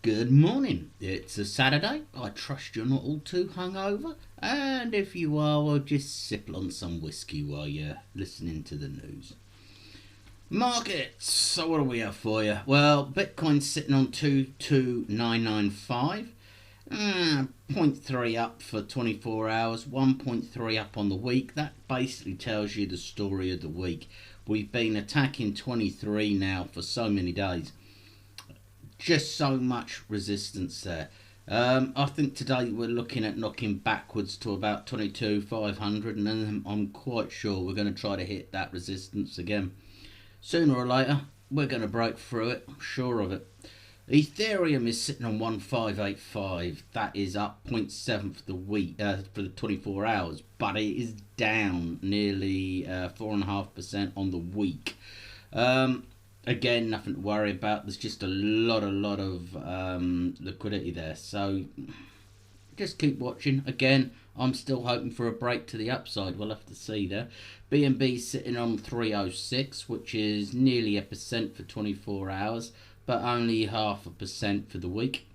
Good morning. It's a Saturday. I trust you're not all too hungover. And if you are, well, just sip on some whiskey while you're listening to the news. Markets. So what do we have for you? Well, Bitcoin's sitting on 22995. 0.3 up for 24 hours, 1.3 up on the week. That basically tells you the story of the week. We've been attacking 23 now for so many days. Just so much resistance there. I think today we're looking at knocking backwards to about 22,500, and then I'm quite sure we're going to try to hit that resistance again. Sooner or later, we're going to break through it. I'm sure of it. Ethereum is sitting on 1585. That is up 0.7 for the week, for the 24 hours, but it is down nearly 4.5% on the week. Again, nothing to worry about. There's just a lot of liquidity there. So just keep watching. Again, I'm still hoping for a break to the upside. We'll have to see there. BNB sitting on 306, which is nearly 1% for 24 hours, but only 0.5% for the week.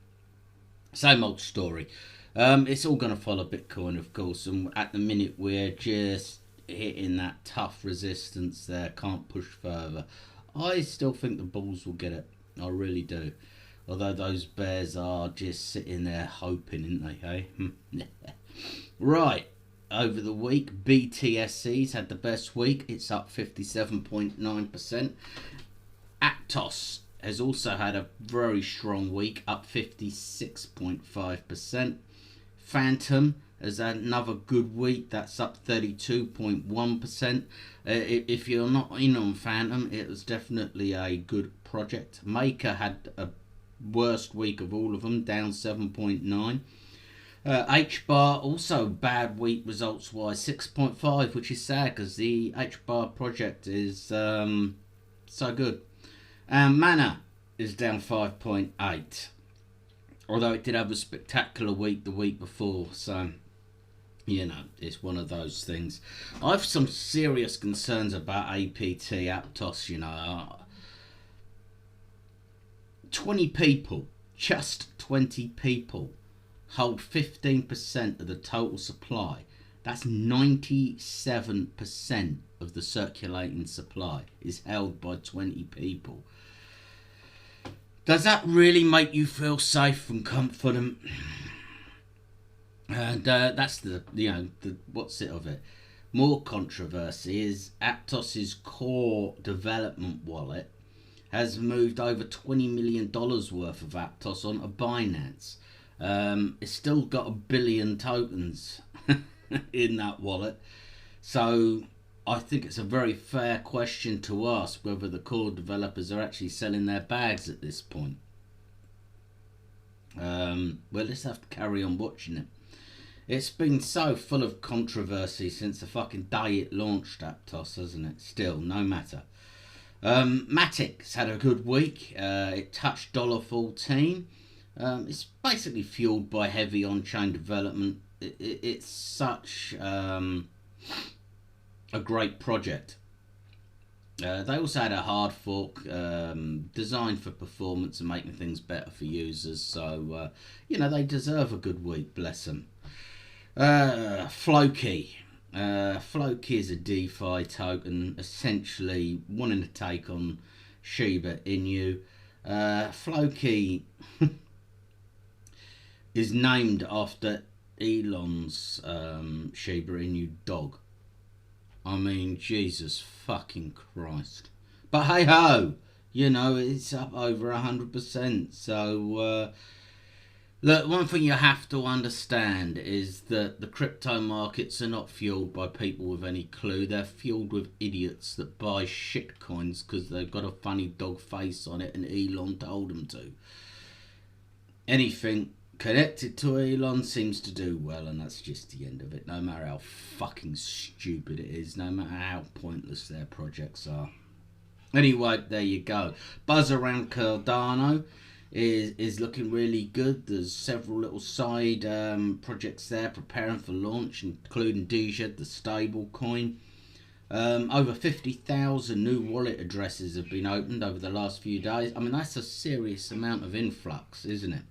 Same old story. It's all going to follow Bitcoin, of course. And at the minute, we're just hitting that tough resistance there. Can't push further. I still think the bulls will get it. I really do. Although those bears are just sitting there hoping, aren't they, hey? Right. Over the week, BTSC's had the best week. It's up 57.9%. Aptos has also had a very strong week, up 56.5%. Phantom has had another good week. That's up 32.1%. If you're not in on Phantom, it was definitely a good project. Maker had a worst week of all of them, down 7.9. H-Bar also bad week results wise, 6.5, which is sad because the H-Bar project is so good. Mana is down 5.8. Although it did have a spectacular week the week before, so you know, it's one of those things. I have some serious concerns about APT Aptos, you know. 20 people, just 20 people, hold 15% of the total supply. That's 97% of the circulating supply is held by 20 people. Does that really make you feel safe and confident? And that's the what's it of it. More controversy is Aptos's core development wallet has moved over $20 million worth of Aptos onto Binance. It's still got 1 billion tokens in that wallet. So I think it's a very fair question to ask whether the core developers are actually selling their bags at this point. Well, let's have to carry on watching it. It's been so full of controversy since the fucking day it launched, Aptos, hasn't it? Still, no matter. Matic's had a good week. It touched $14. It's basically fueled by heavy on-chain development. It's such a great project. They also had a hard fork designed for performance and making things better for users. So, they deserve a good week, bless them. Floki. Floki is a DeFi token, essentially wanting to take on Shiba Inu. Floki is named after Elon's Shiba Inu dog. I mean, Jesus fucking Christ. But hey ho, it's up over 100%. So, look, one thing you have to understand is that the crypto markets are not fueled by people with any clue. They're fueled with idiots that buy shit coins because they've got a funny dog face on it and Elon told them to. Anything connected to Elon seems to do well, and that's just the end of it. No matter how fucking stupid it is, no matter how pointless their projects are. Anyway, there you go. Buzz around Cardano is looking really good. There's several little side projects there preparing for launch, including Deja, the stable coin. Over 50,000 new wallet addresses have been opened over the last few days. I mean, that's a serious amount of influx, isn't it?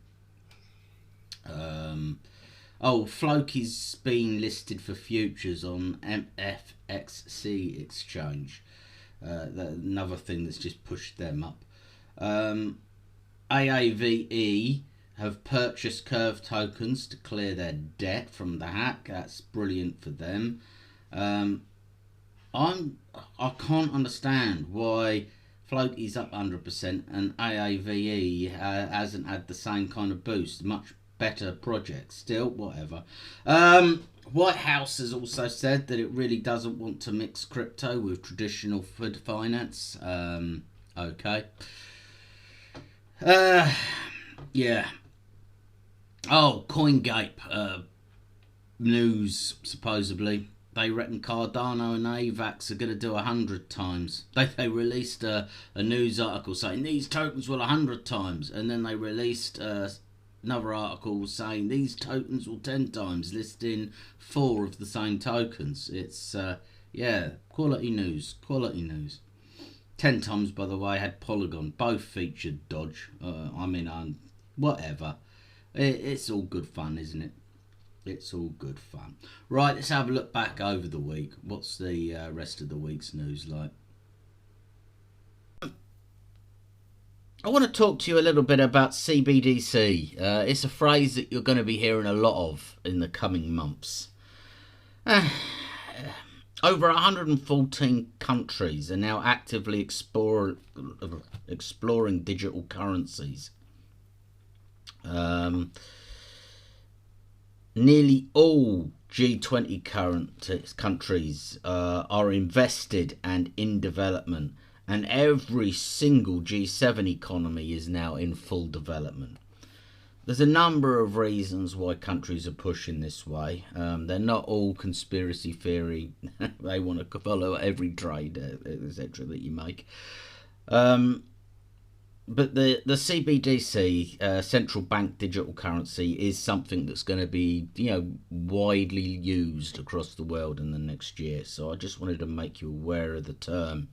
Floki's been listed for futures on MFXC exchange. Another thing that's just pushed them up. AAVE have purchased Curve tokens to clear their debt from the hack. That's brilliant for them. I can't understand why Floki's up 100% and AAVE hasn't had the same kind of boost. Much better project. Still, whatever. White House has also said that it really doesn't want to mix crypto with traditional finance. Okay. Yeah. Oh, CoinGape news, supposedly. They reckon Cardano and AVAX are going to do 100 times. They released a news article saying these tokens will 100 times. And then they released another article saying these tokens will 10 times, listing 4 of the same tokens. It's, yeah, quality news. Quality news. 10 times, by the way, had Polygon. Both featured Dodge. Whatever. It's all good fun, isn't it? It's all good fun. Right, let's have a look back over the week. What's the rest of the week's news like? I want to talk to you a little bit about CBDC. It's a phrase that you're going to be hearing a lot of in the coming months. Over 114 countries are now actively exploring digital currencies. Nearly all G20 countries are invested and in development, and every single G7 economy is now in full development. There's a number of reasons why countries are pushing this way. They're not all conspiracy theory. They want to follow every trade, etc. that you make. But the CBDC, central bank digital currency, is something that's going to be, widely used across the world in the next year. So I just wanted to make you aware of the term,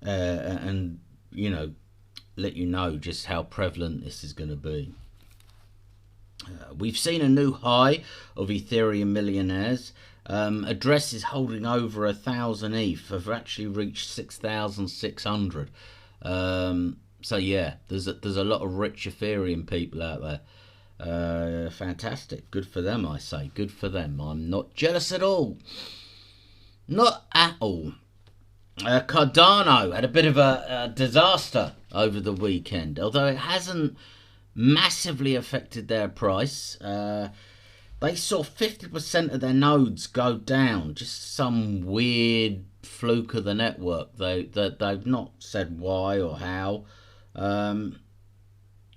and let you know just how prevalent this is going to be. We've seen a new high of Ethereum millionaires. Addresses holding over 1,000 ETH have actually reached 6,600. So yeah, there's a lot of rich Ethereum people out there. Fantastic, good for them, I say. Good for them. I'm not jealous at all. Not at all. Cardano had a bit of a disaster over the weekend, although it hasn't massively affected their price. They saw 50% of their nodes go down. Just some weird fluke of the network. They've not said why or how.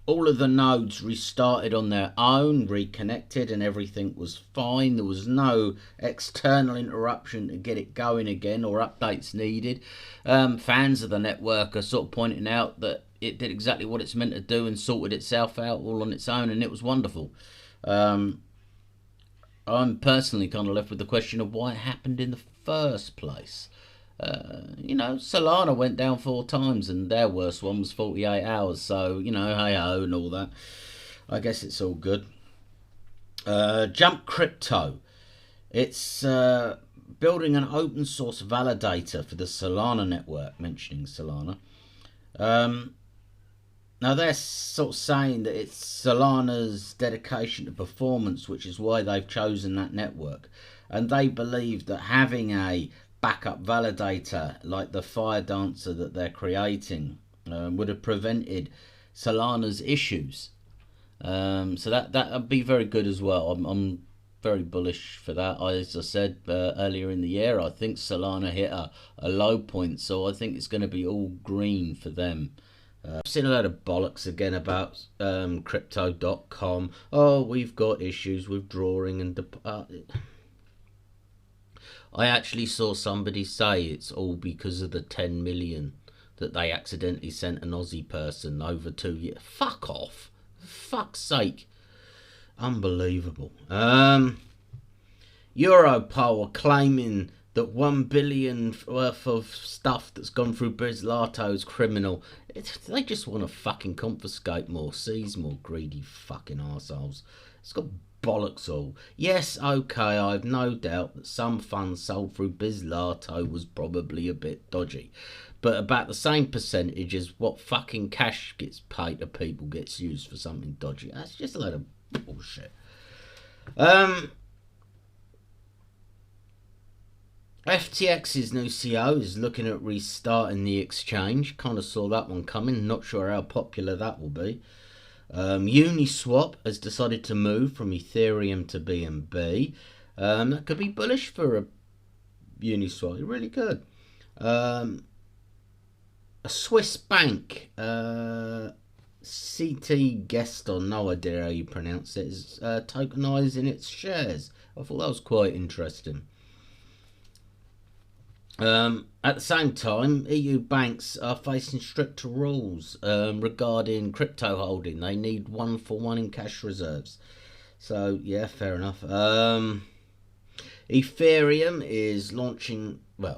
All of the nodes restarted on their own, reconnected, and everything was fine. There was no external interruption to get it going again or updates needed. Fans of the network are sort of pointing out that it did exactly what it's meant to do and sorted itself out all on its own, and it was wonderful. I'm personally kind of left with the question of why it happened in the first place. Solana went down 4 times and their worst one was 48 hours. So, hey-ho and all that. I guess it's all good. Jump Crypto. It's building an open source validator for the Solana network, mentioning Solana. Now they're sort of saying that it's Solana's dedication to performance, which is why they've chosen that network. And they believe that having a backup validator like the Fire Dancer that they're creating would have prevented Solana's issues. So that would be very good as well. I'm very bullish for that. As I said earlier in the year, I think Solana hit a low point, so I think it's going to be all green for them. I've seen a lot of bollocks again about crypto.com. Oh, we've got issues with drawing and I actually saw somebody say it's all because of the 10 million that they accidentally sent an Aussie person over 2 years. Fuck off. For fuck's sake. Unbelievable. Europol are claiming that 1 billion worth of stuff that's gone through Bislato is criminal. They just want to fucking confiscate more, seize more, greedy fucking arseholes. It's got bollocks all. Yes, okay, I've no doubt that some funds sold through Bislato was probably a bit dodgy. But about the same percentage as what fucking cash gets paid to people gets used for something dodgy. That's just a load of bullshit. FTX's new CEO is looking at restarting the exchange. Kind of saw that one coming. Not sure how popular that will be. Uniswap has decided to move from Ethereum to BNB. That could be bullish for a Uniswap. Really good. A Swiss bank, CT Geston, no idea how you pronounce it, is tokenising its shares. I thought that was quite interesting. At the same time, EU banks are facing stricter rules regarding crypto holding. They need 1-for-1 in cash reserves. So, yeah, fair enough. Ethereum is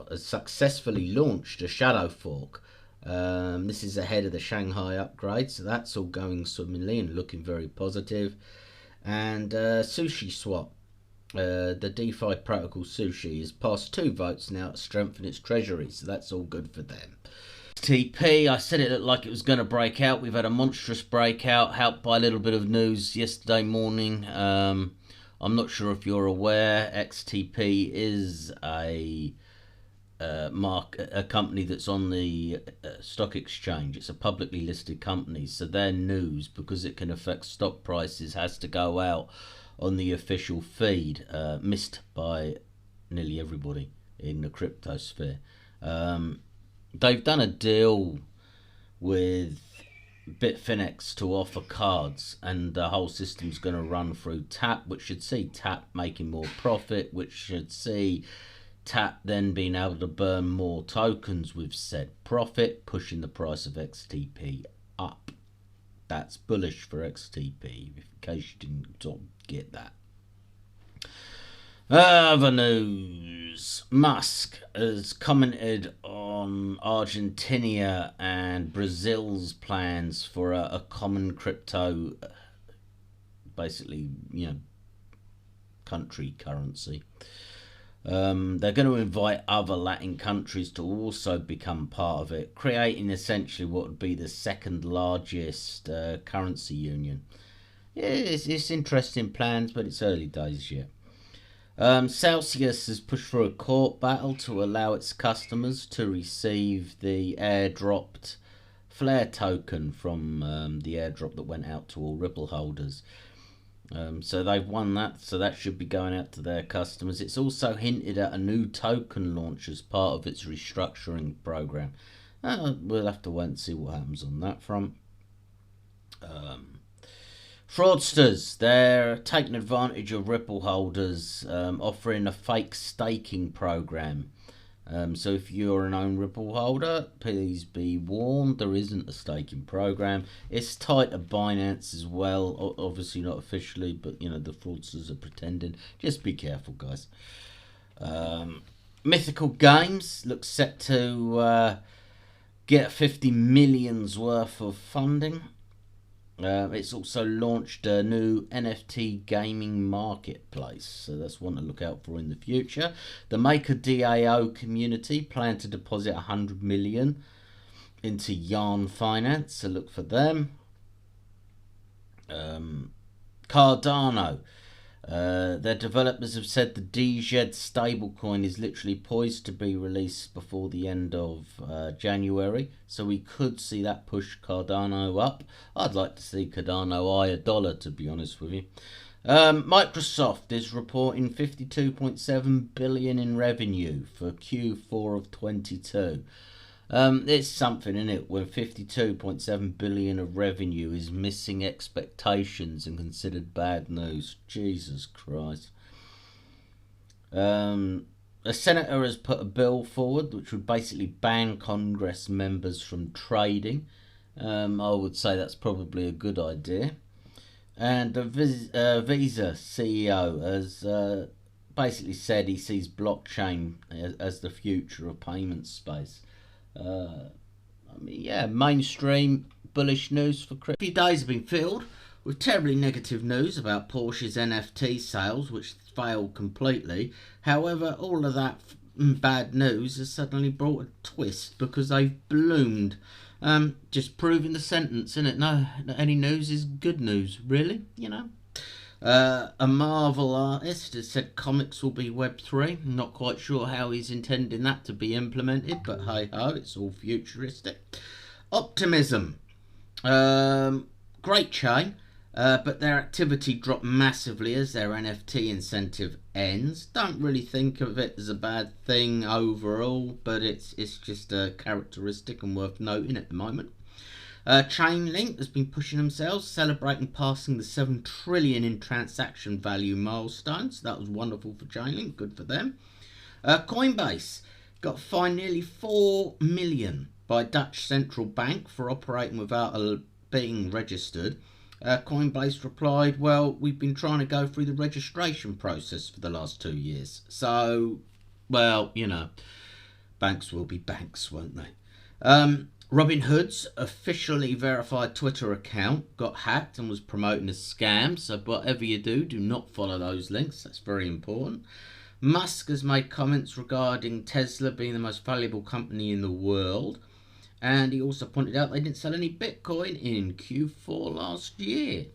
has successfully launched a shadow fork. This is ahead of the Shanghai upgrade, so that's all going swimmingly and looking very positive. And SushiSwap. The DeFi protocol Sushi has passed 2 votes now to strengthen its treasury, so that's all good for them. TP, I said it looked like it was going to break out. We've had a monstrous breakout, helped by a little bit of news yesterday morning. I'm not sure if you're aware, XTP is a company that's on the stock exchange. It's a publicly listed company, so their news, because it can affect stock prices, has to go out on the official feed, missed by nearly everybody in the crypto sphere. They've done a deal with Bitfinex to offer cards, and the whole system's going to run through TAP, which should see TAP making more profit, which should see TAP then being able to burn more tokens with said profit, pushing the price of XTP up. That's bullish for XTP, in case you didn't get that. Other news. Musk has commented on Argentina and Brazil's plans for a common crypto, basically, country currency. They're going to invite other Latin countries to also become part of it, creating essentially what would be the second largest currency union. Yeah, it's interesting plans, but it's early days yet. Celsius has pushed for a court battle to allow its customers to receive the airdropped Flare token from the airdrop that went out to all Ripple holders. So they've won that, so that should be going out to their customers. It's also hinted at a new token launch as part of its restructuring program. We'll have to wait and see what happens on that front. Fraudsters, they're taking advantage of Ripple holders, offering a fake staking program. So if you're an own Ripple holder, please be warned, there isn't a staking program. It's tied to Binance as well, obviously not officially, but the fraudsters are pretending. Just be careful, guys. Mythical Games looks set to get 50 million's worth of funding. It's also launched a new NFT gaming marketplace, so that's one to look out for in the future. The Maker DAO community plan to deposit 100 million into Yarn Finance, so look for them. Cardano. Their developers have said the DZ stablecoin is literally poised to be released before the end of January, so we could see that push Cardano up. I'd like to see Cardano eye $1, to be honest with you. Microsoft is reporting 52.7 billion in revenue for Q4 of 22. It's something, isn't it, when 52.7 billion of revenue is missing expectations and considered bad news. Jesus Christ. A senator has put a bill forward which would basically ban Congress members from trading. I would say that's probably a good idea. And the Visa CEO has basically said he sees blockchain as the future of payment space. Yeah, mainstream bullish news for crypto. A few days have been filled with terribly negative news about Porsche's NFT sales, which failed completely. However, all of that bad news has suddenly brought a twist because they've bloomed. Just proving the sentence, innit? No, any news is good news, really, A Marvel artist has said comics will be Web3. Not quite sure how he's intending that to be implemented, but hey ho, it's all futuristic. Optimism. Great chain, but their activity dropped massively as their NFT incentive ends. Don't really think of it as a bad thing overall, but it's just a characteristic and worth noting at the moment. Chainlink has been pushing themselves, celebrating passing the 7 trillion in transaction value milestone. So that was wonderful for Chainlink, good for them. Coinbase got fined nearly 4 million by Dutch central bank for operating without being registered. Coinbase replied, well, we've been trying to go through the registration process for the last 2 years. So, well, banks will be banks, won't they? Robinhood's officially verified Twitter account got hacked and was promoting a scam. So whatever you do not follow those links. That's very important. Musk has made comments regarding Tesla being the most valuable company in the world. And he also pointed out they didn't sell any Bitcoin in Q4 last year.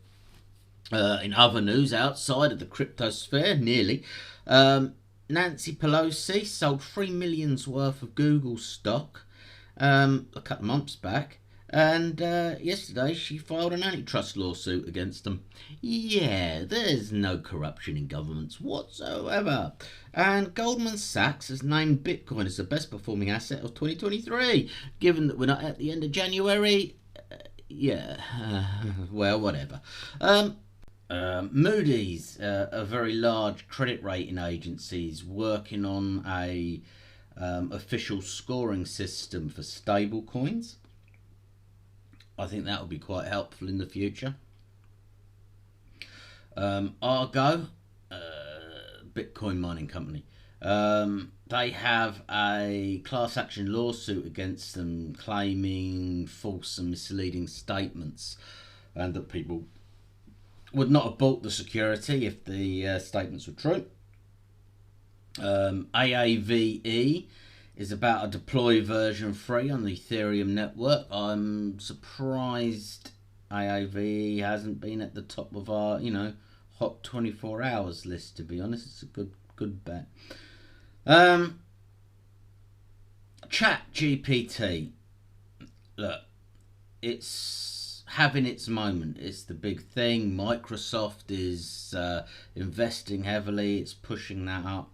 In other news outside of the crypto sphere, nearly, Nancy Pelosi sold $3 million worth of Google stock a couple of months back, and yesterday she filed an antitrust lawsuit against them. Yeah, there's no corruption in governments whatsoever. And Goldman Sachs has named Bitcoin as the best performing asset of 2023. Given that we're not at the end of January, well, whatever. Moody's, a very large credit rating agency, is working on a official scoring system for stable coins. I think that will be quite helpful in the future. Argo, Bitcoin mining company, they have a class action lawsuit against them claiming false and misleading statements, and that people would not have bought the security if the statements were true. AAVE is about to deploy version 3 on the Ethereum network. I'm surprised AAVE hasn't been at the top of our, hot 24 hours list, to be honest. It's a good bet. Chat GPT. Look, it's having its moment. It's the big thing. Microsoft is investing heavily. It's pushing that up.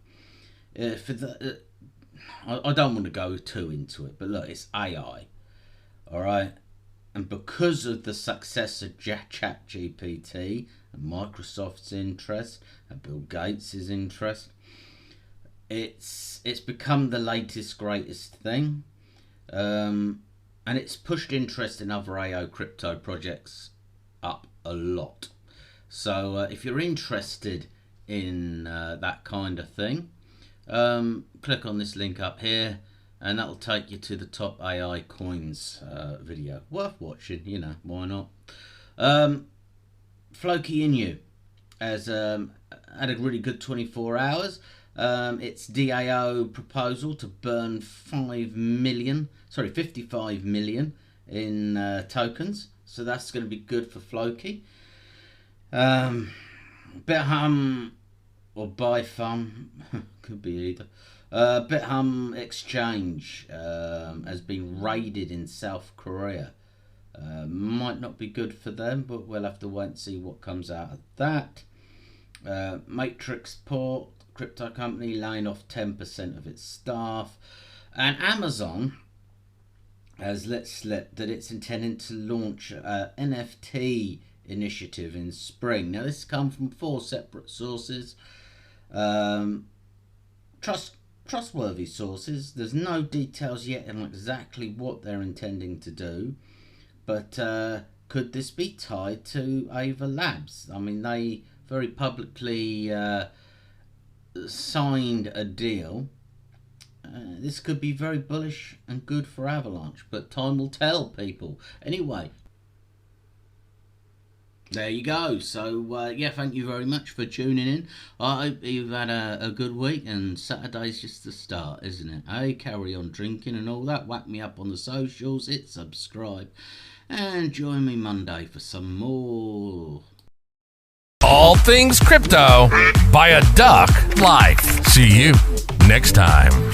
I don't want to go too into it, but look, it's AI, all right? And because of the success of ChatGPT and Microsoft's interest and Bill Gates' interest, it's become the latest, greatest thing. And it's pushed interest in other AI crypto projects up a lot. So if you're interested in that kind of thing, click on this link up here and that'll take you to the top AI coins video. Worth watching, why not? Floki Inu has had a really good 24 hours. Its DAO proposal to burn 55 million in tokens. So that's going to be good for Floki. Bithum or Bifum, could be either. Bithum Exchange has been raided in South Korea. Might not be good for them, but we'll have to wait and see what comes out of that. Matrix Port, crypto company, laying off 10% of its staff. And Amazon has let slip that it's intending to launch an NFT initiative in spring. Now, this has come from 4 separate sources. Trustworthy sources. There's no details yet on exactly what they're intending to do, but could this be tied to Ava Labs? I mean, they very publicly signed a deal. This could be very bullish and good for Avalanche, but time will tell, people. Anyway, there you go. So, yeah, thank you very much for tuning in. I hope you've had a good week, and Saturday's just the start, isn't it? Hey, carry on drinking and all that. Whack me up on the socials, hit subscribe, and join me Monday for some more. All things crypto by a duck life. See you next time.